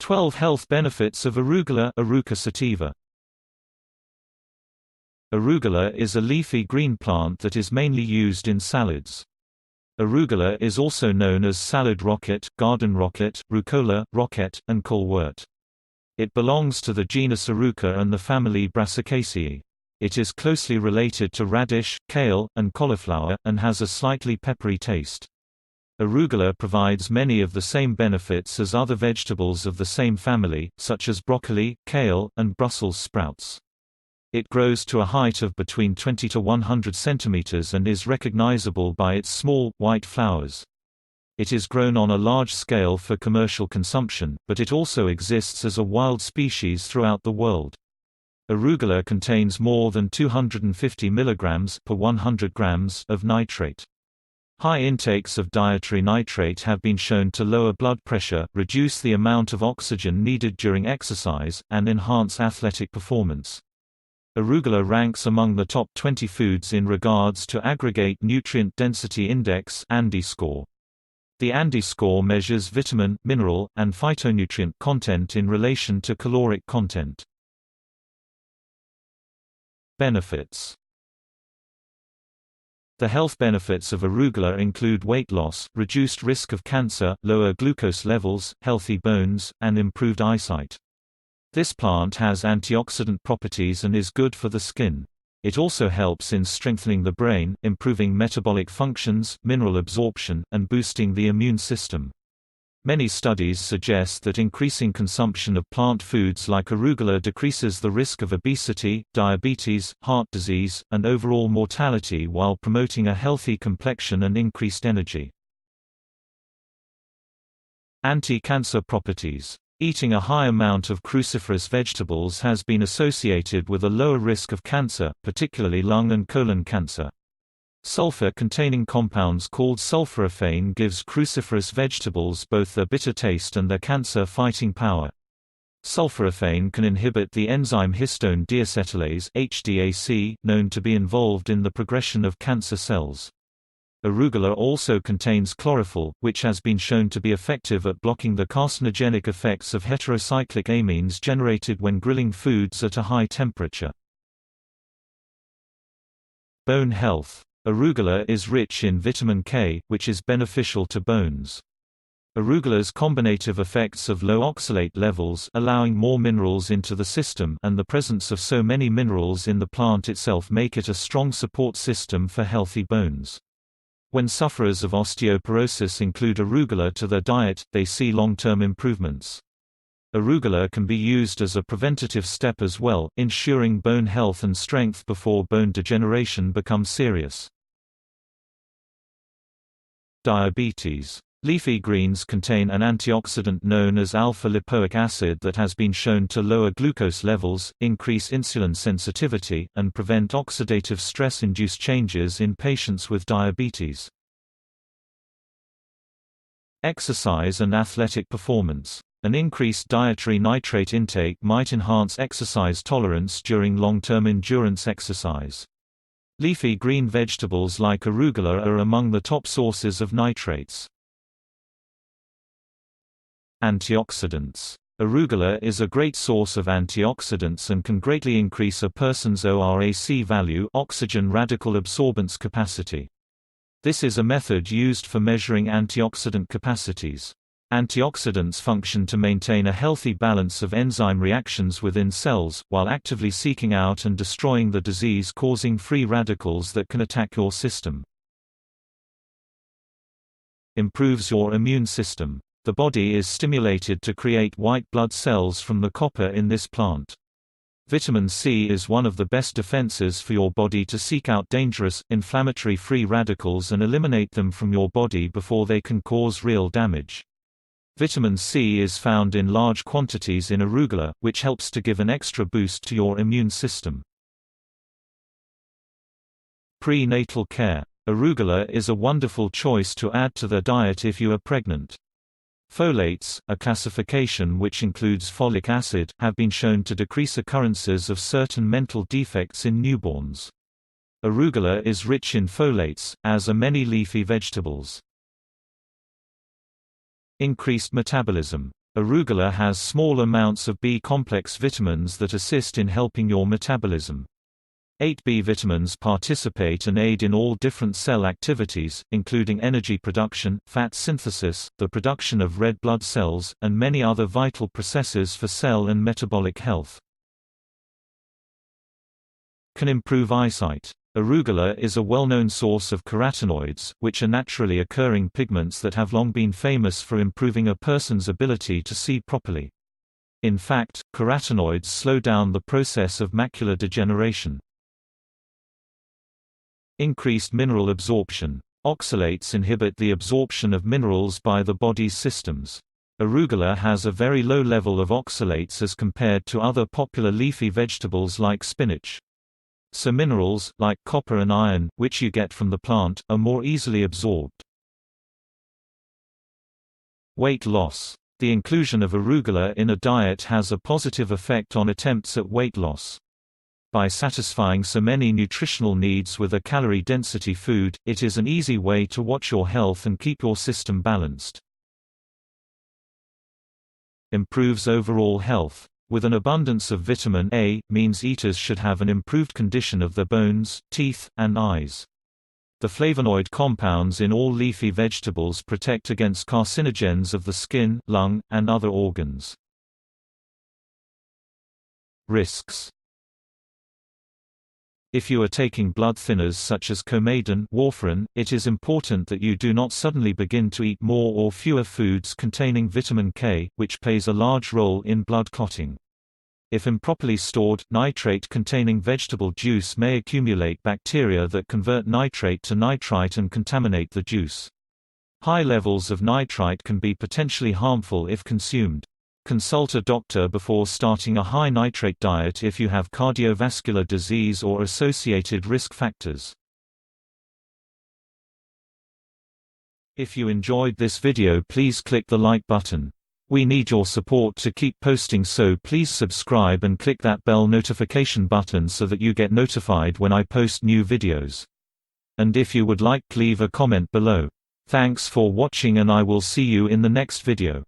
12 Health benefits of arugula Eruca sativa. Arugula is a leafy green plant that is mainly used in salads. Arugula is also known as salad roquette, garden roquette, rucola, roquette, and colewort. It belongs to the genus Eruca and the family Brassicaceae. It is closely related to radish, kale, and cauliflower, and has a slightly peppery taste. Arugula provides many of the same benefits as other vegetables of the same family, such as broccoli, kale, and Brussels sprouts. It grows to a height of between 20 to 100 centimeters and is recognizable by its small, white flowers. It is grown on a large scale for commercial consumption, but it also exists as a wild species throughout the world. Arugula contains more than 250 milligrams per 100 grams of nitrate. High intakes of dietary nitrate have been shown to lower blood pressure, reduce the amount of oxygen needed during exercise, and enhance athletic performance. Arugula ranks among the top 20 foods in regards to Aggregate Nutrient Density Index (ANDI score). The ANDI score measures vitamin, mineral, and phytonutrient content in relation to caloric content. Benefits. The health benefits of arugula include weight loss, reduced risk of cancer, lower glucose levels, healthy bones, and improved eyesight. This plant has antioxidant properties and is good for the skin. It also helps in strengthening the brain, improving metabolic functions, mineral absorption, and boosting the immune system. Many studies suggest that increasing consumption of plant foods like arugula decreases the risk of obesity, diabetes, heart disease, and overall mortality while promoting a healthy complexion and increased energy. Anti-cancer properties. Eating a high amount of cruciferous vegetables has been associated with a lower risk of cancer, particularly lung and colon cancer. Sulfur-containing compounds called sulforaphane gives cruciferous vegetables both their bitter taste and their cancer-fighting power. Sulforaphane can inhibit the enzyme histone deacetylase (HDAC), known to be involved in the progression of cancer cells. Arugula also contains chlorophyll, which has been shown to be effective at blocking the carcinogenic effects of heterocyclic amines generated when grilling foods at a high temperature. Bone health. Arugula is rich in vitamin K, which is beneficial to bones. Arugula's combinative effects of low oxalate levels, allowing more minerals into the system, and the presence of so many minerals in the plant itself make it a strong support system for healthy bones. When sufferers of osteoporosis include arugula to their diet, they see long-term improvements. Arugula can be used as a preventative step as well, ensuring bone health and strength before bone degeneration becomes serious. Diabetes. Leafy greens contain an antioxidant known as alpha-lipoic acid that has been shown to lower glucose levels, increase insulin sensitivity, and prevent oxidative stress-induced changes in patients with diabetes. Exercise and athletic performance. An increased dietary nitrate intake might enhance exercise tolerance during long-term endurance exercise. Leafy green vegetables like arugula are among the top sources of nitrates. Antioxidants. Arugula is a great source of antioxidants and can greatly increase a person's ORAC value, oxygen radical absorbance capacity. This is a method used for measuring antioxidant capacities. Antioxidants function to maintain a healthy balance of enzyme reactions within cells, while actively seeking out and destroying the disease-causing free radicals that can attack your system. Improves your immune system. The body is stimulated to create white blood cells from the copper in this plant. Vitamin C is one of the best defenses for your body to seek out dangerous, inflammatory free radicals and eliminate them from your body before they can cause real damage. Vitamin C is found in large quantities in arugula, which helps to give an extra boost to your immune system. Prenatal care. Arugula is a wonderful choice to add to their diet if you are pregnant. Folates, a classification which includes folic acid, have been shown to decrease occurrences of certain mental defects in newborns. Arugula is rich in folates, as are many leafy vegetables. Increased metabolism. Arugula has small amounts of B-complex vitamins that assist in helping your metabolism. 8 B vitamins participate and aid in all different cell activities, including energy production, fat synthesis, the production of red blood cells, and many other vital processes for cell and metabolic health. Can improve eyesight. Arugula is a well-known source of carotenoids, which are naturally occurring pigments that have long been famous for improving a person's ability to see properly. In fact, carotenoids slow down the process of macular degeneration. Increased mineral absorption. Oxalates inhibit the absorption of minerals by the body's systems. Arugula has a very low level of oxalates as compared to other popular leafy vegetables like spinach. So minerals, like copper and iron, which you get from the plant, are more easily absorbed. Weight loss. The inclusion of arugula in a diet has a positive effect on attempts at weight loss. By satisfying so many nutritional needs with a calorie-density food, it is an easy way to watch your health and keep your system balanced. Improves overall health. With an abundance of vitamin A, means eaters should have an improved condition of their bones, teeth, and eyes. The flavonoid compounds in all leafy vegetables protect against carcinogens of the skin, lung, and other organs. Risks. If you are taking blood thinners such as Coumadin, warfarin, it is important that you do not suddenly begin to eat more or fewer foods containing vitamin K, which plays a large role in blood clotting. If improperly stored, nitrate-containing vegetable juice may accumulate bacteria that convert nitrate to nitrite and contaminate the juice. High levels of nitrite can be potentially harmful if consumed. Consult a doctor before starting a high nitrate diet if you have cardiovascular disease or associated risk factors. If you enjoyed this video, please click the like button. We need your support to keep posting, so please subscribe and click that bell notification button so that you get notified when I post new videos. And if you would like, leave a comment below. Thanks for watching and I will see you in the next video.